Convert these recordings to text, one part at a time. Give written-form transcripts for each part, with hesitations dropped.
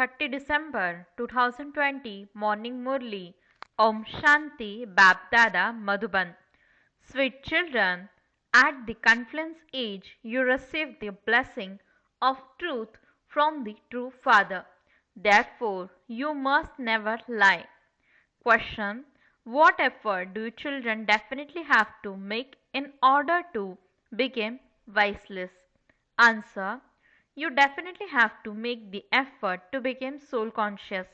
30 December 2020 Morning Murli Om Shanti Babdada Madhuban. Sweet children, at the confluence age you receive the blessing of truth from the true Father. Therefore, you must never lie. Question: what effort do children definitely have to make in order to become wiseless? Answer: you definitely have to make the effort to become soul conscious.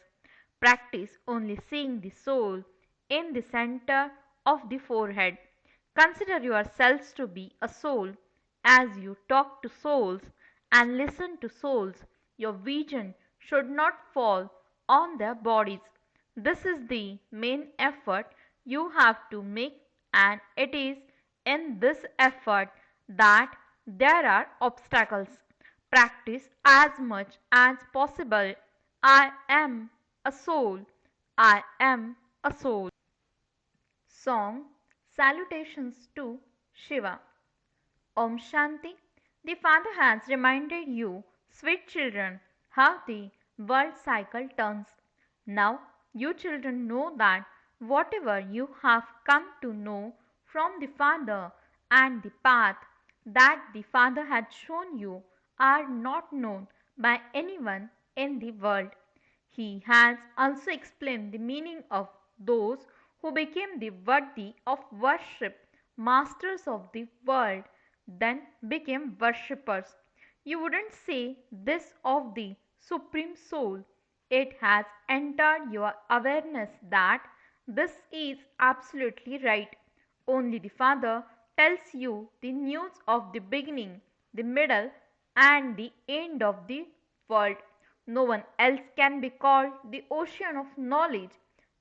Practice only seeing the soul in the center of the forehead. Consider yourselves to be a soul. As you talk to souls and listen to souls, your vision should not fall on their bodies. This is the main effort you have to make, and it is in this effort that there are obstacles. Practice as much as possible. I am a soul. I am a soul. Song Salutations to Shiva. Om Shanti. The Father has reminded you, sweet children, how the world cycle turns. Now you children know that whatever you have come to know from the Father and the path that the Father had shown you are not known by anyone in the world. He has also explained the meaning of those who became the worthy of worship, masters of the world, then became worshippers. You wouldn't say this of the Supreme Soul. It has entered your awareness that this is absolutely right. Only the Father tells you the news of the beginning, the middle, and the end of the world. No one else can be called the ocean of knowledge.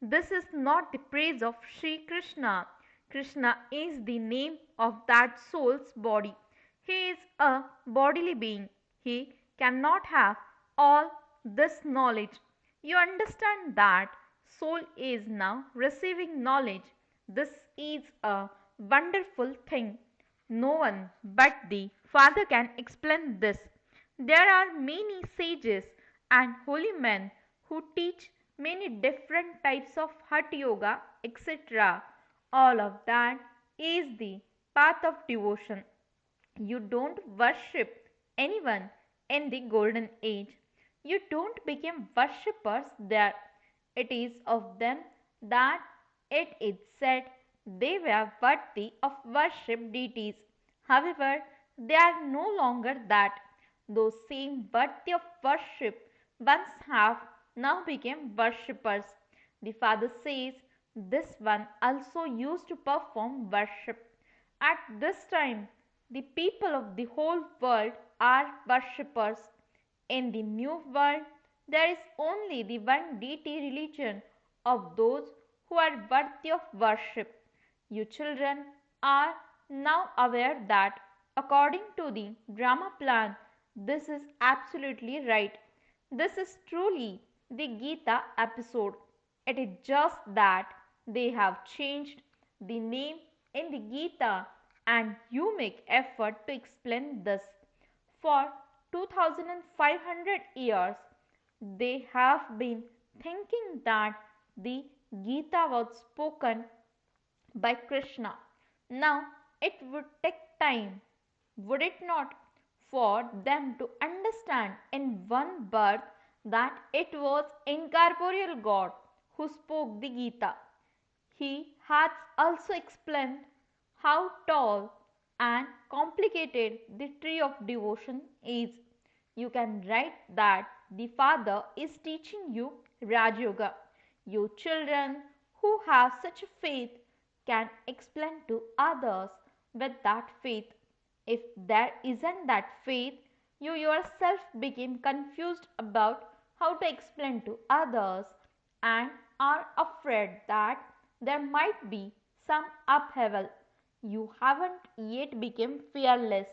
This is not the praise of Sri Krishna. Krishna is the name of that soul's body. He is a bodily being. He cannot have all this knowledge. You understand that soul is now receiving knowledge. This is a wonderful thing. No one but the Father can explain this. There are many sages and holy men who teach many different types of Hatha Yoga, etc. All of that is the path of devotion. You don't worship anyone in the golden age. You don't become worshippers there. It is of them that it is said they were worthy of worship deities. However, they are no longer that. Those same worthy of worship once have now become worshippers. The Father says this one also used to perform worship. At this time, the people of the whole world are worshippers. In the new world, there is only the one deity religion of those who are worthy of worship. You children are now aware that according to the drama plan, this is absolutely right. This is truly the Gita episode. It is just that they have changed the name in the Gita, and you make effort to explain this. For 2500 years, they have been thinking that the Gita was spoken by Krishna. Now it would take time, would it not, for them to understand in one birth that it was incorporeal God who spoke the Gita. He has also explained how tall and complicated the tree of devotion is. You can write that the Father is teaching you Raj Yoga. You children who have such a faith can explain to others with that faith. If there isn't that faith, you yourself become confused about how to explain to others and are afraid that there might be some upheaval. You haven't yet become fearless.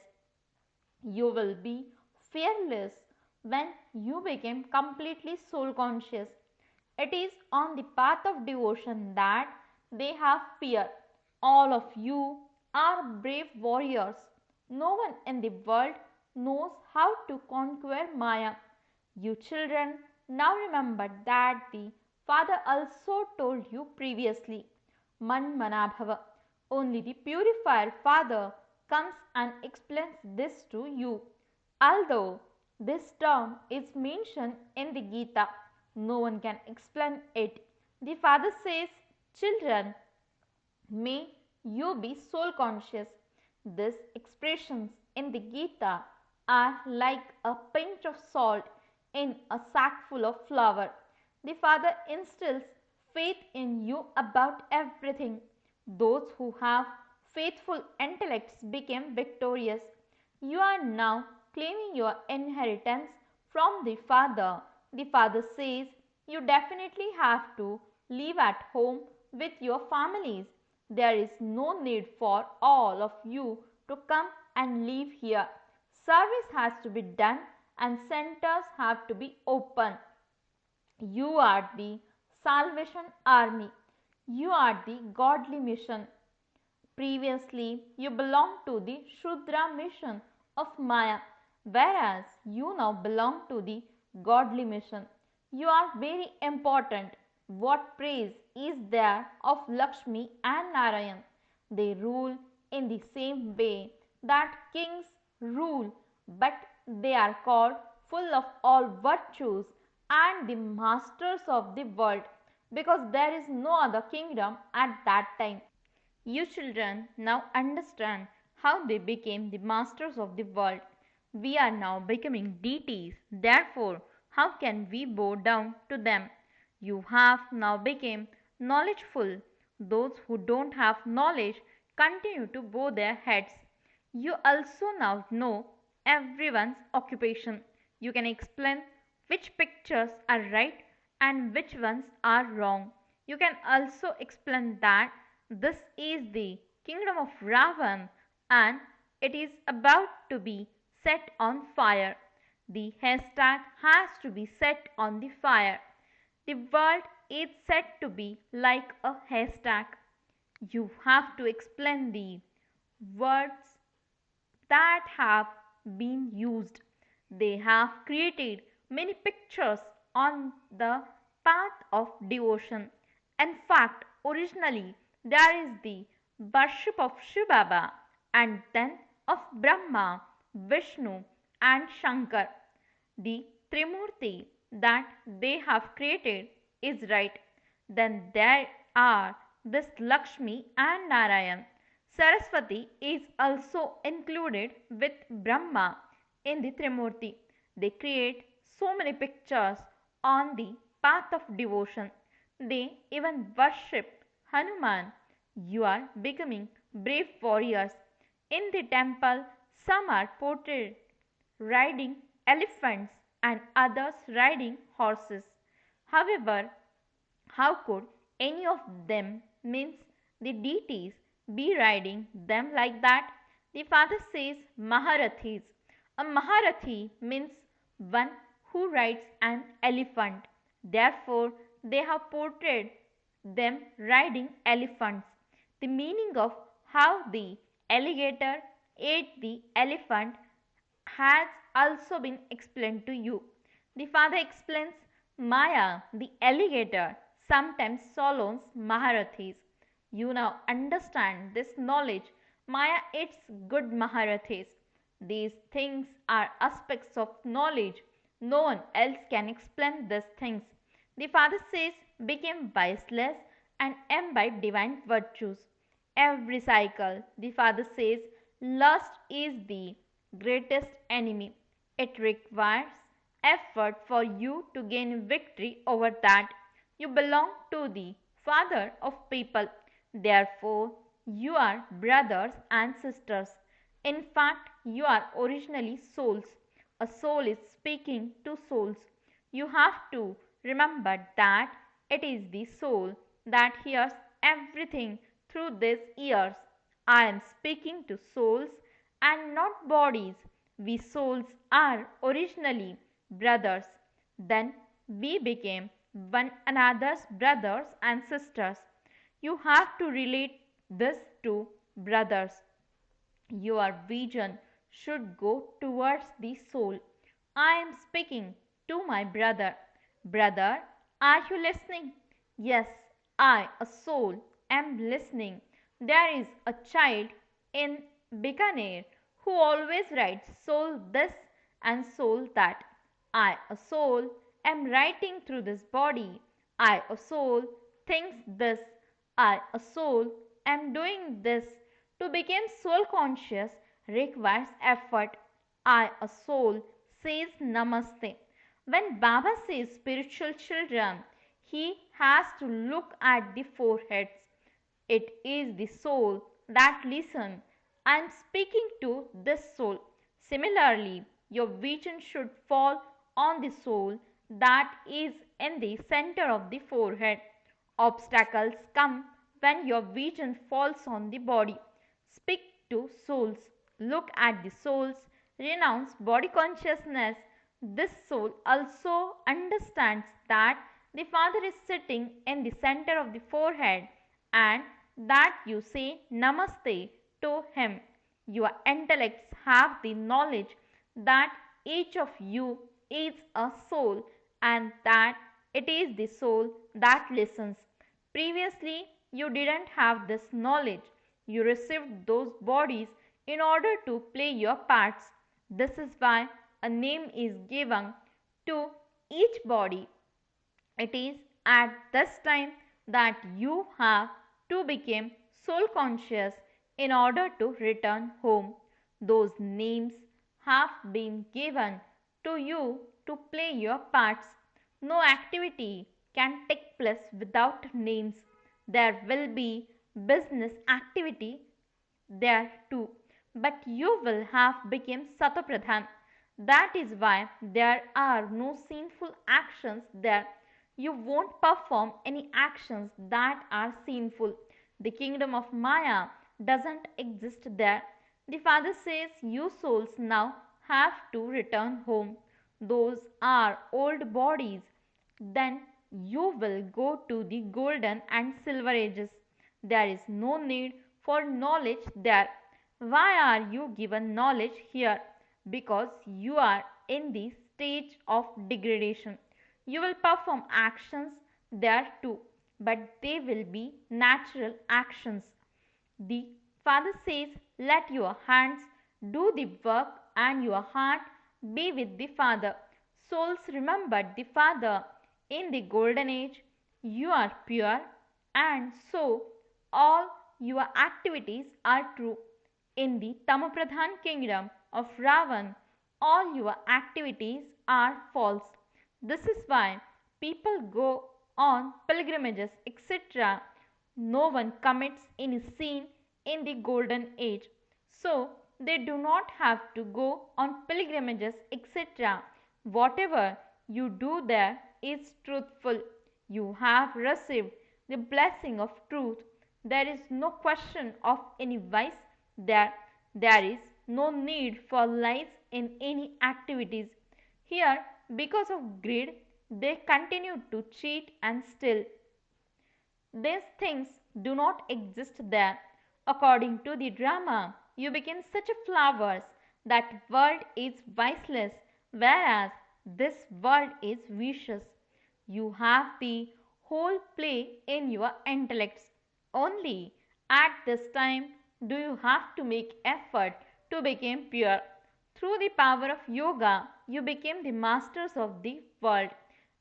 You will be fearless when you become completely soul conscious. It is on the path of devotion that they have fear. All of you are brave warriors. No one in the world knows how to conquer Maya. You children now remember that the Father also told you previously. Man Manabhava. Only the purified Father comes and explains this to you. Although this term is mentioned in the Gita, no one can explain it. The Father says, children, may you be soul conscious. These expressions in the Gita are like a pinch of salt in a sack full of flour. The Father instills faith in you about everything. Those who have faithful intellects became victorious. You are now claiming your inheritance from the Father. The Father says you definitely have to live at home with your families. There is no need for all of you to come and live here. Service has to be done and centers have to be open. You are the Salvation Army. You are the godly mission. Previously, you belonged to the Shudra mission of Maya, whereas you now belong to the godly mission. You are very important. What praise is there of Lakshmi and Narayan? They rule in the same way that kings rule, but they are called full of all virtues and the masters of the world because there is no other kingdom at that time. You children now understand how they became the masters of the world. We are now becoming deities. Therefore, how can we bow down to them? You have now become knowledgeful. Those who don't have knowledge continue to bow their heads. You also now know everyone's occupation. You can explain which pictures are right and which ones are wrong. You can also explain that this is the kingdom of Ravan and it is about to be set on fire. The haystack has to be set on the fire. The world is said to be like a haystack. You have to explain the words that have been used. They have created many pictures on the path of devotion. In fact, originally there is the worship of Shiva Baba and then of Brahma, Vishnu, and Shankar. The Trimurti that they have created is right. Then there are this Lakshmi and Narayan. Saraswati is also included with Brahma in the Trimurti. They create so many pictures on the path of devotion. They even worship Hanuman. You are becoming brave warriors. In the temple, some are portrayed riding elephants and others riding horses. However, how could any of them, means the deities, be riding them like that? The father says Maharathis. A Maharathi means one who rides an elephant. Therefore, they have portrayed them riding elephants. The meaning of how the alligator ate the elephant has also been explained to you. The father explains Maya, the alligator, sometimes swallows Maharathis. You now understand this knowledge. Maya eats good Maharathis. These things are aspects of knowledge. No one else can explain these things. The father says, became viceless and imbibe divine virtues. Every cycle, the father says, lust is the greatest enemy. It requires effort for you to gain victory over that. You belong to the Father of people. Therefore, you are brothers and sisters. In fact, you are originally souls. A soul is speaking to souls. You have to remember that it is the soul that hears everything through these ears. I am speaking to souls and not bodies. We souls are originally brothers. Then we became one another's brothers and sisters. You have to relate this to brothers. Your vision should go towards the soul. I am speaking to my brother. Brother, are you listening? Yes, I, a soul, am listening. There is a child in Bikaner who always writes soul this and soul that. I, a soul, am writing through this body. I, a soul, thinks this. I, a soul, am doing this. To become soul conscious requires effort. I, a soul, says Namaste. When Baba says spiritual children, he has to look at the foreheads. It is the soul that listens. I am speaking to this soul. Similarly, your vision should fall on the soul that is in the center of the forehead. Obstacles come when your vision falls on the body. Speak to souls. Look at the souls. Renounce body consciousness. This soul also understands that the Father is sitting in the center of the forehead and that you say Namaste to him. Your intellects have the knowledge that each of you is a soul and that it is the soul that listens. Previously, you didn't have this knowledge. You received those bodies in order to play your parts. This is why a name is given to each body. It is at this time that you have to become soul conscious in order to return home. Those names have been given to you to play your parts. No activity can take place without names. There will be business activity there too, but you will have become Satapradhan. That is why there are no sinful actions there. You won't perform any actions that are sinful. The kingdom of Maya doesn't exist there. The Father says you souls now have to return home. Those are old bodies. Then you will go to the golden and silver ages. There is no need for knowledge there. Why are you given knowledge here? Because you are in the stage of degradation. You will perform actions there too, but they will be natural actions. The Father says, let your hands do the work and your heart be with the Father. Souls remembered the Father in the golden age. You are pure, and so all your activities are true. In the Tamapradhan kingdom of Ravan, all your activities are false. This is why people go on pilgrimages, etc. No one commits any sin in the golden age. So they do not have to go on pilgrimages, etc. Whatever you do there is truthful. You have received the blessing of truth. There is no question of any vice there. There is no need for lies in any activities. Here, because of greed, they continue to cheat and steal. These things do not exist there. According to the drama, you became such a flowers that world is viceless, whereas this world is vicious. You have the whole play in your intellects. Only at this time do you have to make effort to become pure. Through the power of yoga, you became the masters of the world.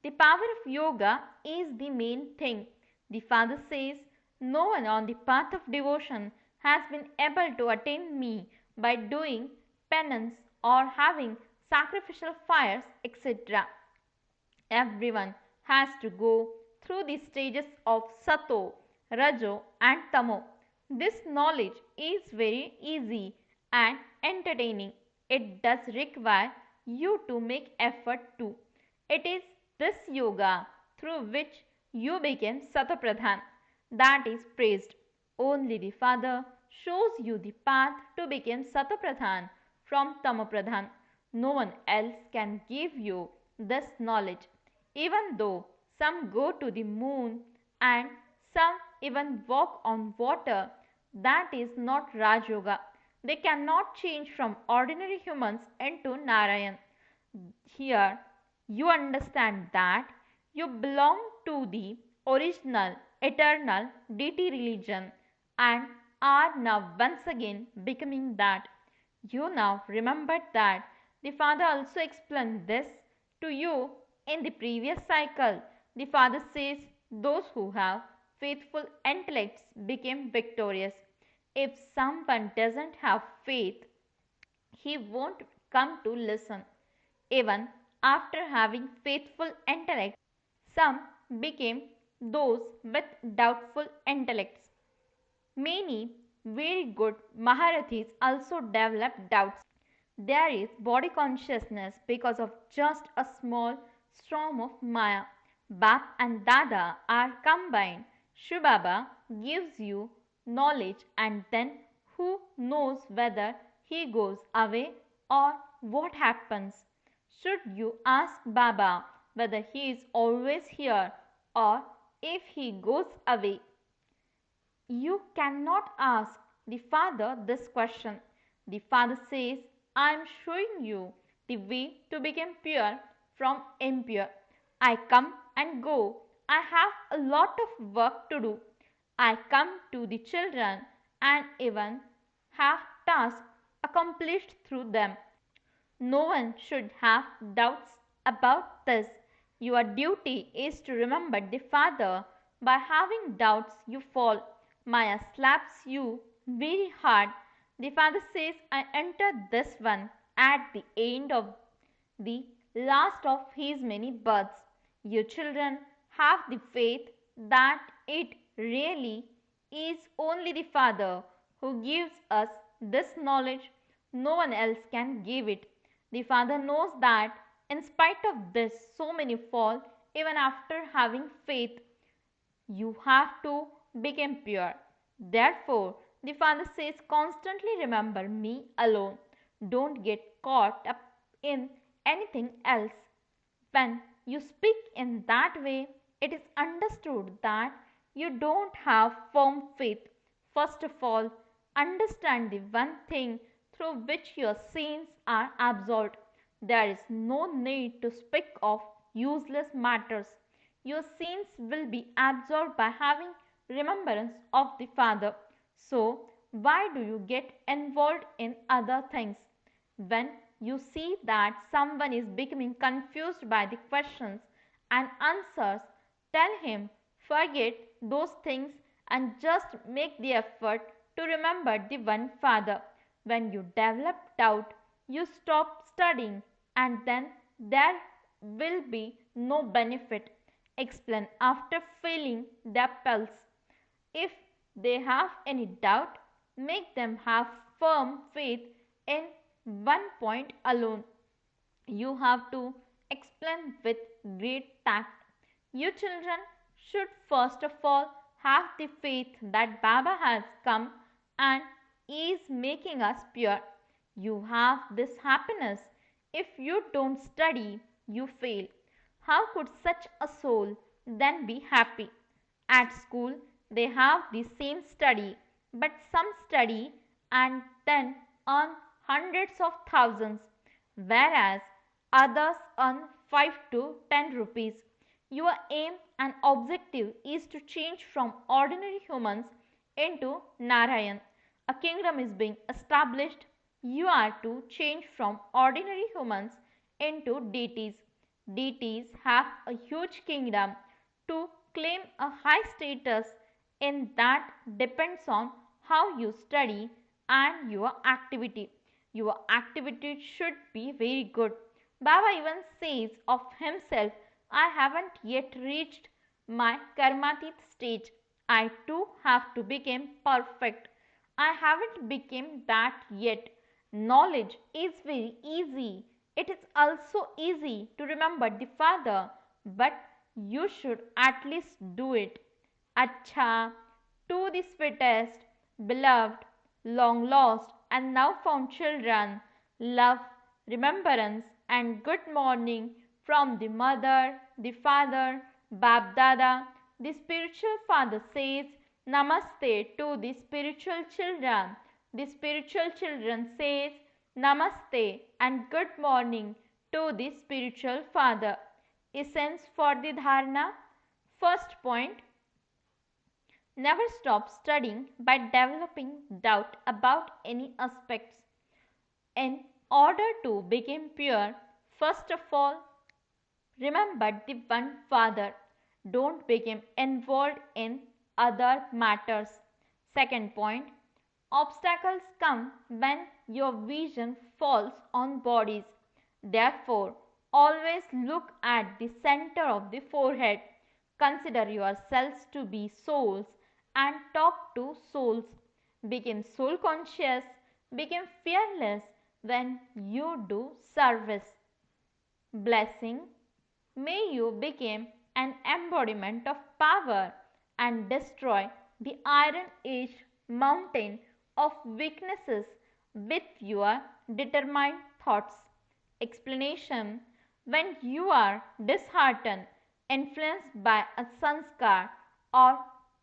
The power of yoga is the main thing. The Father says, no one on the path of devotion has been able to attain me by doing penance or having sacrificial fires, etc. Everyone has to go through the stages of Sato, Rajo, and Tamo. This knowledge is very easy and entertaining. It does require you to make effort too. It is this yoga through which you became Satapradhan that is praised. Only the Father shows you the path to become Satapradhan from Tamapradhan. No one else can give you this knowledge. Even though some go to the moon and some even walk on water, that is not Raj Yoga. They cannot change from ordinary humans into Narayan. Here you understand that You belong to the original, eternal deity religion and are now once again becoming that. You now remembered that the Father also explained this to you in the previous cycle. The Father says those who have faithful intellects became victorious. If someone doesn't have faith, he won't come to listen. Even after having faithful intellect, some became those with doubtful intellects. Many very good Maharathis also developed doubts. There is body consciousness because of just a small storm of Maya. Bap and Dada are combined. Shubaba gives you knowledge and then who knows whether he goes away or what happens. Should you ask Baba whether he is always here or if he goes away? You cannot ask the Father this question. The Father says, I am showing you the way to become pure from impure. I come and go. I have a lot of work to do. I come to the children and even have tasks accomplished through them. No one should have doubts about this. Your duty is to remember the Father. By having doubts, you fall. Maya slaps you very hard. The Father says, I entered this one at the end of the last of his many births. You children have the faith that it really is only the Father who gives us this knowledge. No one else can give it. The Father knows that in spite of this, so many fall even after having faith. You have to become pure. Therefore, the Father says, constantly remember me alone. Don't get caught up in anything else. When you speak in that way, it is understood that you don't have firm faith. First of all, understand the one thing through which your sins are absorbed. There is no need to speak of useless matters. Your sins will be absorbed by having remembrance of the Father. So, why do you get involved in other things? When you see that someone is becoming confused by the questions and answers, tell him, forget those things and just make the effort to remember the one Father. When you develop doubt, you stop studying and then there will be no benefit. Explain after feeling their pulse. If they have any doubt, make them have firm faith in one point alone. You have to explain with great tact. You children should first of all have the faith that Baba has come and is making us pure. You have this happiness. If you don't study, you fail. How could such a soul then be happy? At school, they have the same study, but some study and then earn hundreds of thousands, whereas others earn 5 to 10 rupees. Your aim and objective is to change from ordinary humans into Narayan. A kingdom is being established. You are to change from ordinary humans into deities. Deities have a huge kingdom. To claim a high status in that depends on how you study and your activity. Your activity should be very good. Baba even says of himself, I haven't yet reached my karmatit stage. I too have to become perfect. I haven't become that yet. Knowledge is very easy. It is also easy to remember the Father, but you should at least do it. Acha, to the sweetest, beloved, long lost, and now found children, love, remembrance, and good morning from the mother, the father, Bab Dada. The spiritual father says, Namaste to the spiritual children. The spiritual children says, Namaste and good morning to the spiritual father. Essence for the dharana. First point, never stop studying by developing doubt about any aspects. In order to become pure, first of all, remember the one Father. Don't become involved in other matters. Second point, obstacles come when your vision falls on bodies. Therefore, always look at the center of the forehead. Consider yourselves to be souls and talk to souls. Become soul conscious, become fearless when you do service. Blessing. May you become an embodiment of power and destroy the iron age mountain of weaknesses with your determined thoughts. Explanation. When you are disheartened, influenced by a sanskar or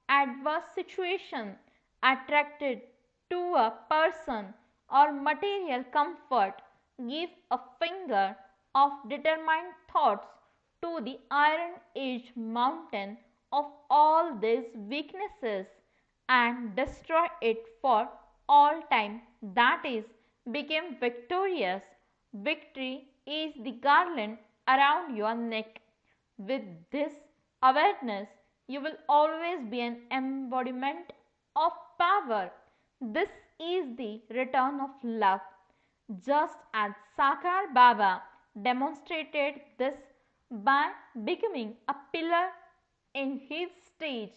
adverse situation, attracted to a person or material comfort, give a finger of determined thoughts to the iron age mountain of all these weaknesses and destroy it for all time. That is, become victorious. Victory is the garland around your neck. With this awareness, you will always be an embodiment of power. This is the return of love. Just as Sakar Baba demonstrated this by becoming a pillar in his stage,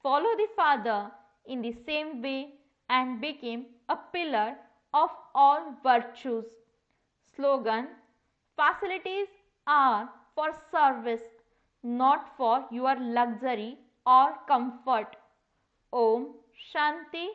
follow the Father in the same way and became a pillar of all virtues. Slogan. Facilities are for service, not for your luxury or comfort. Om Shanti